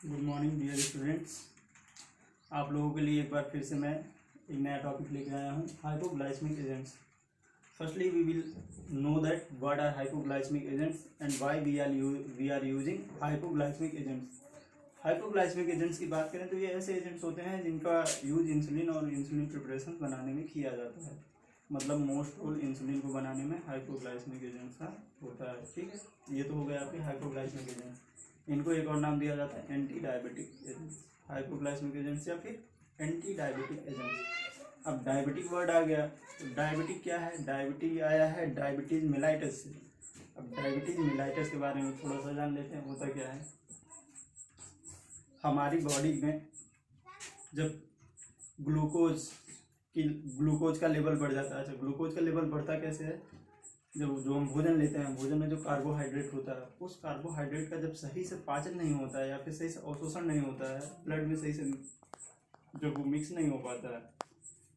Good morning dear students. आप लोगों के लिए एक बार फिर से मैं एक नया टॉपिक लेकर आया हूँ, hypoglycaemic agents. Firstly we will know that what are hypoglycaemic agents and why we are using hypoglycaemic agents. Hypoglycaemic agents की बात करें तो ये ऐसे एजेंट्स होते हैं जिनका यूज इंसुलिन और इंसुलिन प्रिपरेशन बनाने में किया जाता है। मतलब मोस्ट रोल इंसुलिन को बनाने में हाइपोग्लाइसेमिक एजेंट्स का होता है। ठीक है, ये तो हो गया आपके हाइपोग्लाइसेमिक एजेंट्स। इनको एक और नाम दिया जाता है anti diabetic agents, hypoglycaemic agents या फिर एंटी डायबिटिक एजेंट्स। अब डायबिटिक वर्ड आ गया तो डायबिटिक क्या है? डायबिटिक आया है डायबिटीज मेलाइटस से। अब डायबिटीज मेलाइटस के बारे में थोड़ा सा जान लेते हैं। होता क्या है, हमारी बॉडी में जब ग्लूकोज का लेवल बढ़ जाता है। अच्छा, ग्लूकोज का लेवल बढ़ता कैसे है? जो हम भोजन लेते हैं, भोजन में जो कार्बोहाइड्रेट होता है, उस कार्बोहाइड्रेट का जब सही से पाचन नहीं होता है या फिर सही से अवशोषण नहीं होता है, ब्लड में सही से जब वो मिक्स नहीं हो पाता है,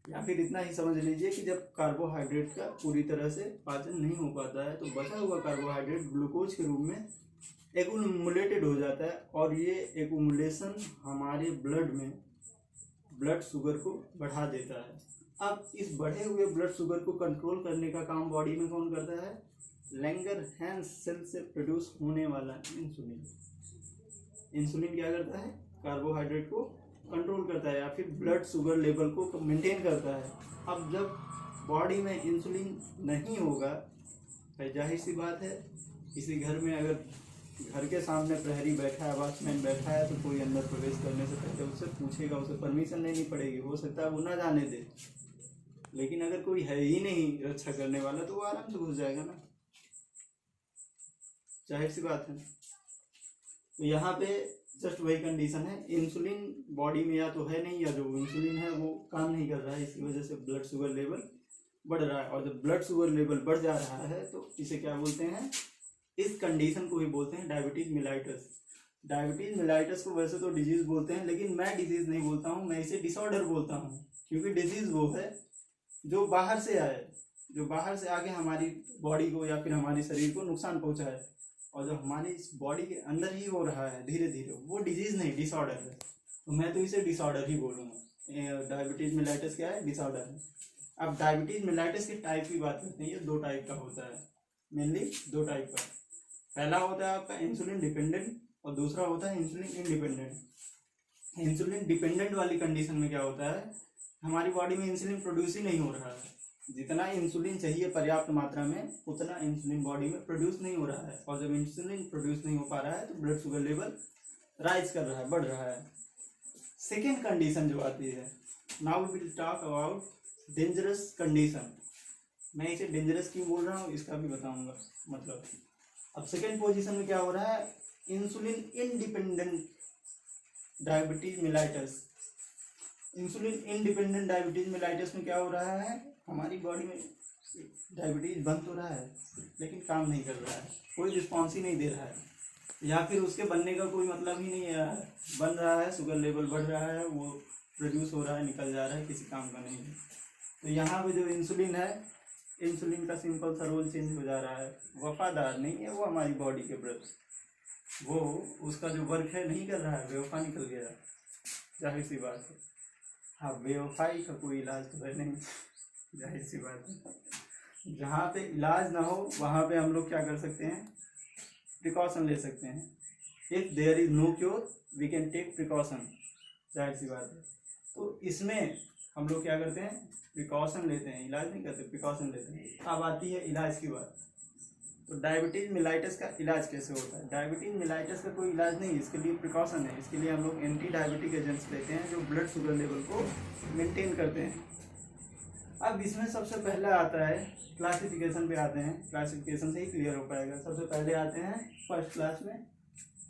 या फिर इतना ही समझ लीजिए कि जब कार्बोहाइड्रेट का पूरी तरह से पाचन नहीं हो पाता है तो बचा हुआ कार्बोहाइड्रेट ग्लूकोज के रूप में एक्युमुलेटेड हो जाता है और ये एक्युमुलेशन हमारे ब्लड में ब्लड शुगर को बढ़ा देता है। अब इस बढ़े हुए ब्लड शुगर को कंट्रोल करने का काम बॉडी में कौन करता है? लैंगरहैंस सेल से प्रोड्यूस होने वाला इंसुलिन। इंसुलिन क्या करता है? कार्बोहाइड्रेट को कंट्रोल करता है या फिर ब्लड शुगर लेवल को मेंटेन करता है। अब जब बॉडी में इंसुलिन नहीं होगा, जाहिर सी बात है, किसी घर में अगर घर के सामने प्रहरी बैठा है, वॉचमैन बैठा है, तो कोई अंदर प्रवेश करने से पहले उससे पूछेगा, उसे परमिशन लेनी पड़ेगी। हो सकता है वो ना जाने दे, लेकिन अगर कोई है ही नहीं रक्षा करने वाला तो वो आराम से घुस जाएगा ना, जाहिर सी बात है। तो यहाँ पे जस्ट वही कंडीशन है, इंसुलिन बॉडी में या तो है नहीं, या जो इंसुलिन है वो काम नहीं कर रहा है, इसी वजह से ब्लड शुगर लेवल बढ़ रहा है। और जब ब्लड शुगर लेवल बढ़ जा रहा है तो इसे क्या बोलते हैं? इस कंडीशन को ही बोलते हैं डायबिटीज मेलाइटस। डायबिटीज मेलाइटस को वैसे तो डिजीज बोलते हैं, लेकिन मैं डिजीज नहीं बोलता हूँ, मैं इसे डिसऑर्डर बोलता हूँ। क्योंकि डिजीज वो है जो बाहर से आए, जो बाहर से आके हमारी बॉडी को या फिर हमारे शरीर को नुकसान पहुंचाए, और जो हमारी इस बॉडी के अंदर ही हो रहा है धीरे धीरे, वो डिजीज नहीं, डिसऑर्डर है। तो मैं तो इसे डिसऑर्डर ही बोलूँगा। डायबिटीज मेलाइटस क्या है? डिसऑर्डर है। अब डायबिटीज मेलाइटस के टाइप की बात करते हैं। ये दो टाइप का होता है, मेनली दो टाइप का। पहला होता है आपका इंसुलिन डिपेंडेंट और दूसरा होता है इंसुलिन इंडिपेंडेंट। इंसुलिन डिपेंडेंट वाली कंडीशन में क्या होता है, हमारी बॉडी में इंसुलिन प्रोड्यूस ही नहीं हो रहा है। जितना इंसुलिन चाहिए पर्याप्त मात्रा में, उतना इंसुलिन बॉडी में प्रोड्यूस नहीं हो रहा है, और जब इंसुलिन प्रोड्यूस नहीं हो पा रहा है तो ब्लड शुगर लेवल राइज कर रहा है, बढ़ रहा है। सेकेंड कंडीशन जो आती है, now we will talk about dangerous condition. मैं इसे डेंजरस क्यों बोल रहा हूँ इसका भी बताऊंगा। मतलब अब सेकेंड पोजीशन में क्या हो रहा है, insulin independent diabetes mellitus. Insulin independent diabetes mellitus में क्या हो रहा है, हमारी बॉडी में डायबिटीज बन तो रहा है लेकिन काम नहीं कर रहा है, कोई रिस्पॉन्स ही नहीं दे रहा है, या फिर उसके बनने का कोई मतलब ही नहीं है। बन रहा है, शुगर लेवल बढ़ रहा है, वो प्रोड्यूस हो रहा है, निकल जा रहा है, किसी काम का नहीं है। तो यहाँ पे जो इंसुलिन है, इंसुलिन का सिंपल सा रोल चेंज हो जा रहा है। वफादार नहीं है वो हमारी बॉडी के प्रति, वो उसका जो वर्क है नहीं कर रहा है, बेवफा निकल गया, जाहिर सी बात है। हाँ, बेवफाई का कोई इलाज तो है नहीं, जाहिर सी बात है। जहाँ पे इलाज ना हो वहाँ पे हम लोग क्या कर सकते हैं? प्रिकॉशन ले सकते हैं। If there is no cure we can take precaution, जाहिर सी बात है। तो इसमें हम लोग क्या करते हैं? प्रिकॉशन लेते हैं, इलाज नहीं करते, प्रिकॉशन लेते हैं। अब आती है इलाज की बात। तो डायबिटीज मेलाइटस का इलाज कैसे होता है? डायबिटीज मेलाइटस का कोई इलाज नहीं, इसके लिए प्रिकॉशन है। इसके लिए हम लोग एंटी डायबिटिक एजेंट्स लेते हैं जो ब्लड शुगर लेवल को मेंटेन करते हैं। अब इसमें सबसे पहले आता है, क्लासिफिकेशन पे आते हैं, क्लासिफिकेशन से ही क्लियर हो पाएगा। सबसे पहले आते हैं फर्स्ट क्लास में,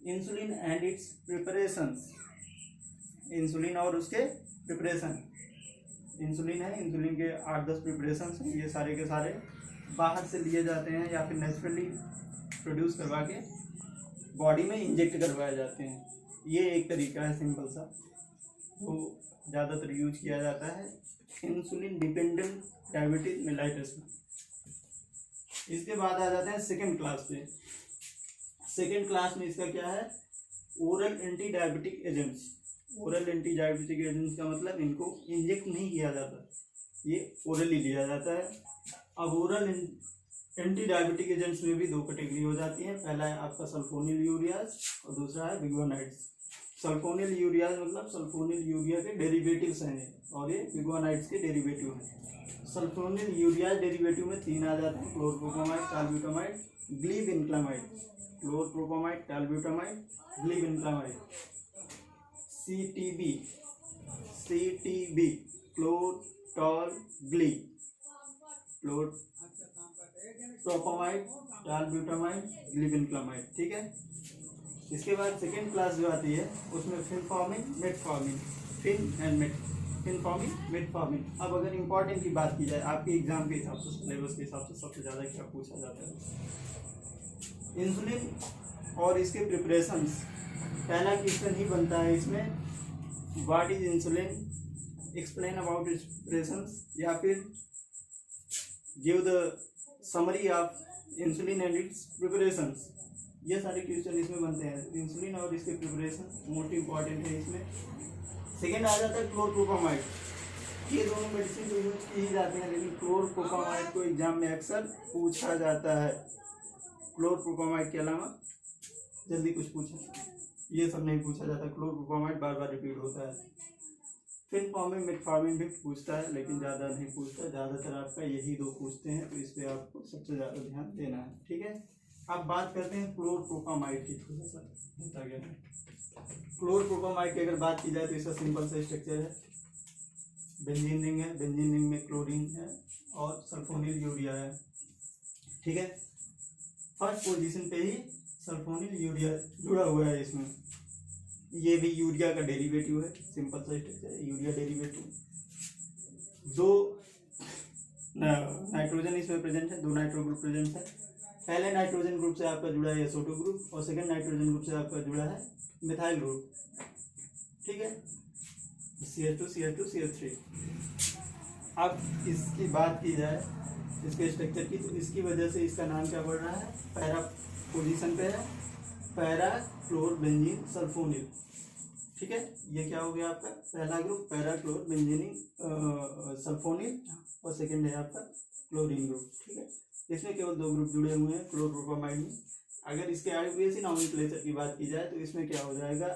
insulin and it's preparations. Insulin और उसके प्रिपरेशन। इंसुलिन है, इंसुलिन के 8-10 प्रिपरेशंस हैं, ये सारे के सारे बाहर से लिए जाते हैं या फिर नेचुरली प्रोड्यूस करवा के बॉडी में इंजेक्ट करवाए जाते हैं। ये एक तरीका है सिंपल सा, जो ज़्यादातर यूज किया जाता है इंसुलिन डिपेंडेंट डायबिटीज मेलाइटस में। इसके बाद आ जाते हैं सेकेंड क्लास पे। सेकेंड क्लास में इसका क्या है, oral anti diabetic agents, oral anti diabetic agents का मतलब इनको इंजेक्ट नहीं किया जाता, ये ओरली लिया जाता है। अब ओरल एंटी डायबिटिक एजेंट्स में भी दो कैटेगरी हो जाती है, पहला है आपका सल्फोनिल यूरियाज और दूसरा है बिगोनाइड्स। सल्फोनिल यूरियाज मतलब सल्फोनिल यूरिया के डेरिवेटिव्स हैं और ये बिगोनाइड्स के डेरिवेटिव हैं। सल्फोनिल यूरियाज डेरिवेटिव में तीन आ जाते हैं, chlorpropamide, tolbutamide, glibenclamide, chlorpropamide, tolbutamide, glibenclamide. CTB, CTB chlortol gli, chlorpropamide, tolbutamide, glibenclamide, ठीक है। इसके बाद सेकेंड क्लास जो आती है उसमें phenformin, metformin, phen and met, phenformin, metformin. अब अगर इम्पोर्टेंट की बात की जाए आपके एग्जाम के हिसाब से, सिलेबस के हिसाब से सबसे ज़्यादा क्या पूछा जाता है, इंसुलिन और इसके प्रिपरेशंस। पहला क्वेश्चन ही बनता है इसमें, what is insulin, explain about it's preparations, या फिर give the summary of insulin and it's preparations. ये सारे क्वेश्चन इसमें बनते हैं। इंसुलिन और इसके प्रिपरेशन मोस्ट इंपॉर्टेंट है इसमें। सेकेंड आ जाता है क्लोरप्रोपामाइड। ये दोनों मेडिसिन तो यूज की ही जाते हैं, लेकिन क्लोरप्रोपामाइड को एग्जाम में अक्सर पूछा जाता है। क्लोरप्रोपामाइड के अलावा जल्दी कुछ पूछे, ये सब नहीं पूछा जाता। क्लोरप्रोपामाइड बार बार रिपीट होता है। फिनफॉर्मिन, मेटफॉर्मिन भी पूछता है लेकिन ज़्यादा नहीं पूछता, ज़्यादातर आपका यही दो पूछते हैं, तो इस पर आपको सबसे ज़्यादा ध्यान देना है, ठीक है। अब बात करते हैं क्लोरप्रोपामाइड की, थोड़ा सा होता गया है। क्लोरप्रोपामाइड की अगर बात की जाए तो इसका सिंपल सा स्ट्रक्चर है, बेंजीन रिंग है, बेंजीन रिंग में क्लोरीन है और सल्फोनिल यूरिया है, ठीक है। फर्स्ट पोजीशन पे ही सल्फोनिल यूरिया जुड़ा हुआ है इसमें। ये भी यूरिया का डेरिवेटिव है, सिंपल सा स्ट्रक्चर है, यूरिया डेरिवेटिव। दो नाइट्रोजन इसमें प्रेजेंट है, दो नाइट्रो ग्रुप प्रेजेंट है। पहले नाइट्रोजन ग्रुप से आपका जुड़ा है SO2 ग्रुप और सेकंड नाइट्रोजन ग्रुप से आपका जुड़ा है मिथाइल ग्रुप, ठीक है, CH2 CH2 CH3। अब इसकी बात की जाए इसके स्ट्रक्चर की, तो इसकी वजह से इसका नाम क्या पड़ रहा है, पैरा पोजीशन पे है, पैरा क्लोर बेंजीन सल्फोनिल, ठीक है। ये क्या हो गया आपका पहला ग्रुप, पैरा क्लोर बेंजीनिक सल्फोनिल, और सेकंड है आपका क्लोरीन ग्रुप, ठीक है। इसमें केवल दो ग्रुप जुड़े हुए हैं क्लोरप्रोपामाइड में। अगर इसके IUPAC नॉमेनक्लेचर की बात की जाए तो इसमें क्या हो जाएगा,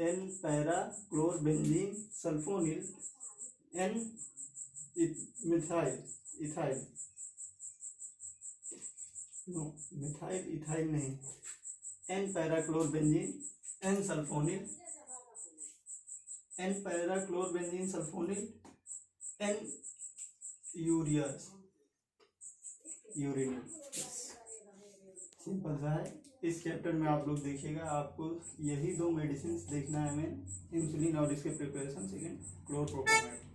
N para chlor benzene sulfonyl, N methyl ethyl, no methyl ethyl नहीं, N para chlor benzene, N sulfonyl, N para chlor benzene sulfonyl, N urea urine. Simple सा है। इस चैप्टर में आप लोग देखिएगा, आपको यही दो मेडिसिन देखना है, हमें इंसुलिन और इसके प्रिपरेशन, सेकेंड क्लोरप्रोपामाइड।